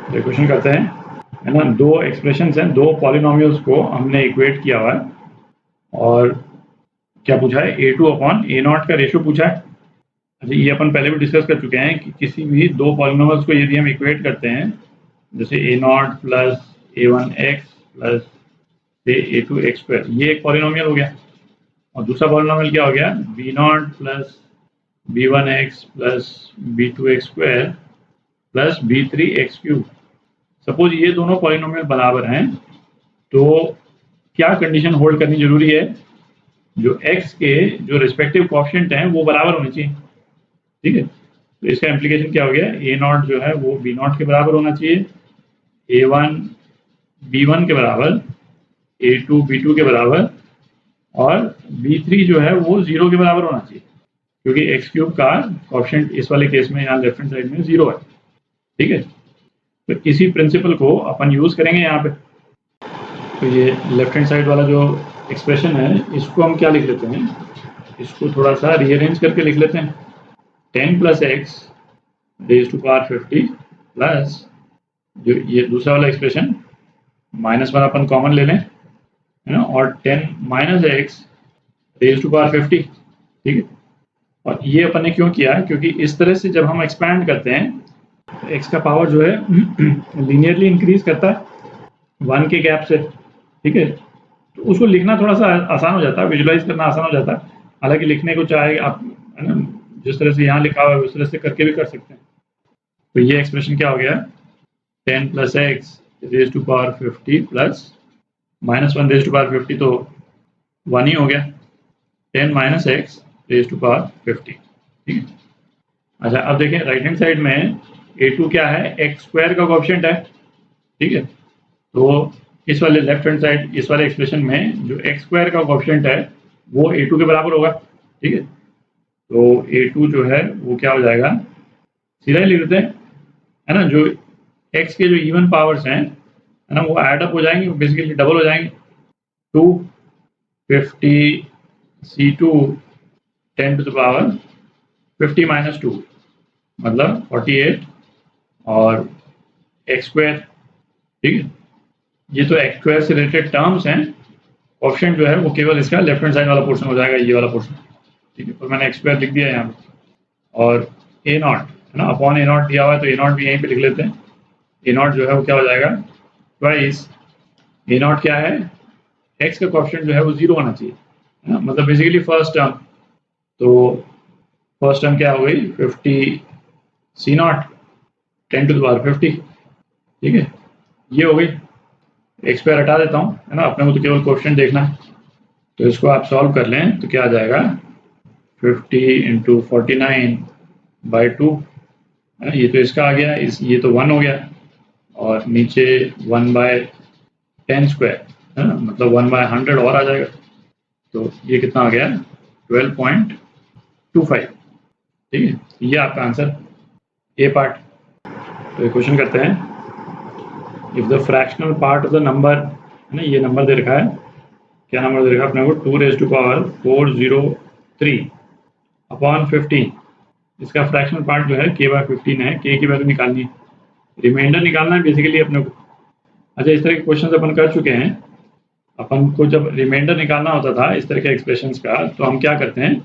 तो क्वेश्चन करते हैं, है ना, दो एक्सप्रेशंस हैं, दो पॉलिनोमियल्स को हमने इक्वेट किया हुआ है और क्या पूछा है, a2 अपॉन a0 का रेशियो पूछा है। अच्छा, ये अपन पहले भी डिस्कस कर चुके हैं कि किसी भी दो पॉलिनोमियल्स को यदि हम इक्वेट करते हैं, जैसे a0 plus a1x plus a2 x square, ये एक पॉलिनोमियल हो गया, और दूसरा पॉलिनोमियल क्या हो गया, b0 plus b1x plus b2x square plus b3x cube. Suppose ये दोनों पॉलिनोमियल बराबर हैं, तो क्या कंडीशन होल्ड करनी जरूरी है, जो x के जो रिस्पेक्टिव कोएफिशिएंट हैं वो बराबर होने चाहिए। ठीक है, तो इसका इम्प्लीकेशन क्या हो गया, a0 जो है वो b0 के बराबर होना चाहिए, a1 b1 के बराबर, a2 b2 के बराबर, और b3 जो है वो 0 के बराबर होना चाहिए, क्योंकि एक्स क्यूब का कोएफिशिएंट इस वाले केस में यहाँ लेफ्ट हैंड साइड में 0 है। ठीक है, तो इसी प्रिंसिपल को अपन यूज करेंगे यहाँ पे। तो ये लेफ्ट हैंड साइड वाला जो एक्सप्रेशन है, इसको हम क्या लिख लेते हैं, इसको थोड़ा सा रीअरेंज करके लिख लेते हैं, 10 plus x raise to power 50 plus जो ये दूसरा वाला एक्सप्रेशन -1 अपन कॉमन ले लें, है ना, और 10 minus x raise to power 50। ठीक है, और ये अपन ने क्यों किया है, क्योंकि इस तरह से जब हम एक्सपैंड करते हैं तो एक्स का पावर जो है लीनियरली इंक्रीज करता है 1 के गैप से। ठीक है, तो उसको लिखना थोड़ा सा आसान हो जाता है, विजुलाइज करना आसान हो जाता है। हालांकि लिखने को चाहे आप, है ना, जिस तरह से यहाँ लिखा हुआ है उस तरह से करके भी कर सकते हैं। तो ये एक्सप्रेशन क्या हो गया, 10 plus x raise to power 50 plus -1 raise to power 50, तो 1 ही हो गया, 10 minus x raise to power 50। ठीक है, अच्छा अब देखें राइट हैंड साइड में a2 क्या है, एक्स स्क्वायर का कोएफिशिएंट है। ठीक है, तो इस वाले लेफ्ट हैंड साइड इस वाले एक्सप्रेशन में जो एक्स स्क्वायर का कोएफिशिएंट है वो a2 के बराबर होगा। ठीक है, तो a2 जो है वो क्या हो जाएगा, सीधा ही लिख देते हैं, है ना, जो x के जो इवन पावर्स हैं, है ना, वो ऐड अप हो जाएंगे, बेसिकली डबल हो जाएंगे, 2 50 c2 10 to the power 50 minus 2 मतलब 48 और एक्स स्क्वायर। ठीक है, ये तो एक्स स्क्वायर से रिलेटेड टर्म्स हैं, कोएफिशिएंट जो है वो केवल इसका लेफ्ट हैंड साइड वाला पोर्शन हो जाएगा, ये वाला पोर्शन। ठीक है, तो मैंने एक्स स्क्वायर लिख दिया यहाँ पे, और a0 है ना, अपॉन a0 दिया हुआ है, तो a0 भी यहीं पे लिख लेते हैं। a0 जो है वो क्या हो जाएगा, ट्वाइस a0 क्या है, x का कोएफिशिएंट जो है वो 0 होना चाहिए, है ना, मतलब बेसिकली फर्स्ट टर्म। तो फर्स्ट टर्म क्या हो गई, 50 c0 10 टू द पावर 50। ठीक है, ये हो गई, एक्स स्क्वायर हटा देता हूँ, है ना, अपने को तो केवल कोएफिशिएंट देखना है। तो इसको आप सॉल्व कर लें तो क्या आ जाएगा, 50 इंटू 49 बाई 2, है ना, ये तो इसका आ गया, ये तो 1 हो गया, और नीचे 1 बाय 10 स्क्वायर, है ना, मतलब 1 बाय 100 और आ जाएगा। तो ये कितना आ गया, 12.25। ठीक है, ये आपका आंसर ए पार्ट। तो ये क्वेश्चन करते हैं, if the fractional part of the number, है ना, ये नंबर दे रखा है, क्या नंबर दे रखा है अपने को, 2 रेज टू पावर 403 अपॉन 15, इसका फ्रैक्शनल पार्ट जो है k बाय 15 है, k की वैल्यू निकालनी है, रिमाइंडर निकालना है बेसिकली अपने को। अच्छा, इस तरह के क्वेश्चन अपन कर चुके हैं, अपन को जब रिमाइंडर निकालना होता था इस तरह के एक्सप्रेशंस का, तो हम क्या करते हैं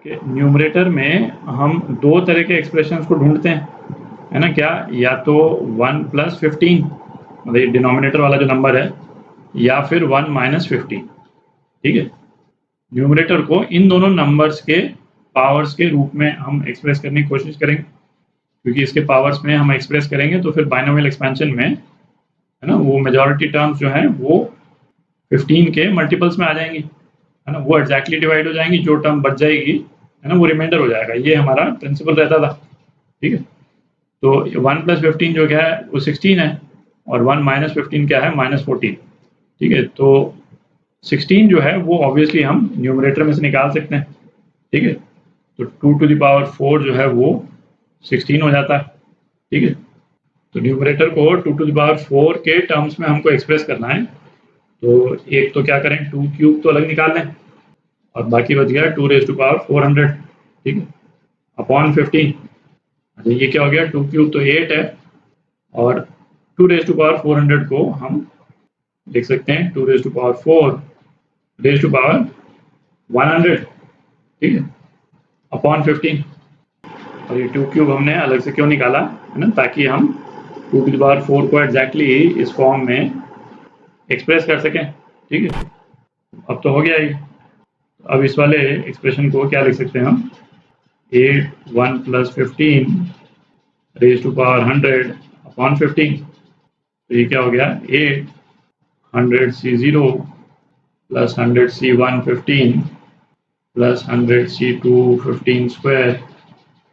कि न्यूमरेटर में हम दो तरह के एक्सप्रेशंस को ढूंढते हैं, है ना, क्या, या तो 1 प्लस 15 मतलब डिनोमिनेटर वाला जो नंबर है, या फिर 1 माइनस 15। ठीक है, न्यूमरेटर को इन दोनों नंबर्स के पावर्स के रूप में हम एक्सप्रेस करने की कोशिश करेंगे, क्योंकि इसके पावर्स में हम एक्सप्रेस करेंगे तो फिर बाइनोमियल एक्सपेंशन में, है ना, वो मेजॉरिटी टर्म्स जो हैं वो 15 के मल्टीपल्स में आ जाएंगी, है ना, वो एग्जैक्टली डिवाइड हो जाएंगी, जो टर्म बच जाएगी, है ना, वो रिमाइंडर हो जाएगा। ये हमारा प्रिंसिपल रहता था। ठीक है, तो 1 प्लस 15 जो क्या है वो 16 है, और 1 माइनस 15 क्या है, -14। ठीक है, तो 16 जो है वो ऑब्वियसली हम न्यूमरेटर में से निकाल सकते हैं। ठीक है, तो 2 टू द पावर 4 जो है वो 16 हो जाता है। ठीक है, तो न्यूमरेटर को 2 टू द पावर 4 के टर्म्स में हमको एक्सप्रेस करना है, तो एक तो क्या करें, 2 क्यूब तो अलग निकाल लें, और बाकी बच गया 2 रेज टू पावर 400। ठीक है, अपॉन 15। अच्छा, ये क्या हो गया, 2 क्यूब तो 8 है, और 2 रेज़ टू पावर 400 को हम लिख सकते हैं 2 raise to power 4 raise to power 100, ठीक है, अपॉन 15। और ये 2 क्यूब हमने अलग से क्यों निकाला है ना, ताकि हम 2 की पावर 4 को एग्जैक्टली इस फॉर्म में एक्सप्रेस कर सकें, ठीक है। अब तो हो गया ही। अब इस वाले एक्सप्रेशन को क्या लिख सकते हैं हम, 8 1 plus 15 raise to power 100 upon 15। तो ये क्या हो गया, 8 100C0 plus 100C1 15 plus 100C2 15 square,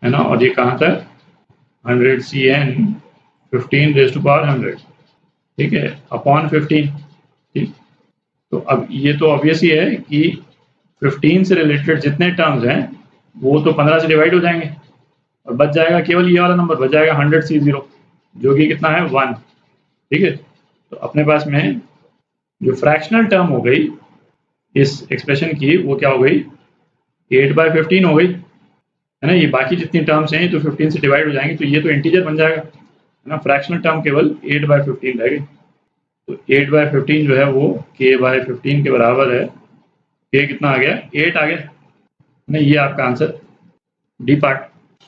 है ना। और ये कहाँ तक, 100Cn 15 रेज़ टू पावर 100, ठीक है, अपॉन 15, ठीक। तो अब ये तो ऑब्वियस ही है कि 15 से रिलेटेड जितने टर्म्स हैं वो तो 15 से डिवाइड हो जाएंगे और बच जाएगा केवल ये वाला नंबर, बच जाएगा 100C0, जो कि कितना है 1, ठीक है। तो अपने पास में जो फ्रैक्शनल टर्म हो गई इस एक्सप्रेशन की वो क्या हो गई, 8/15 हो गई, है ना। ये बाकी जितनी टर्म्स हैं तो 15 से डिवाइड हो जाएंगी, तो ये तो इंटीजर बन जाएगा, है ना। फ्रैक्शनल टर्म केवल 8/15 रह गई। तो 8/15 जो है वो k/15 के बराबर है। k कितना आ गया, 8 आ गया, नहीं। ये आपका आंसर डी पार्ट।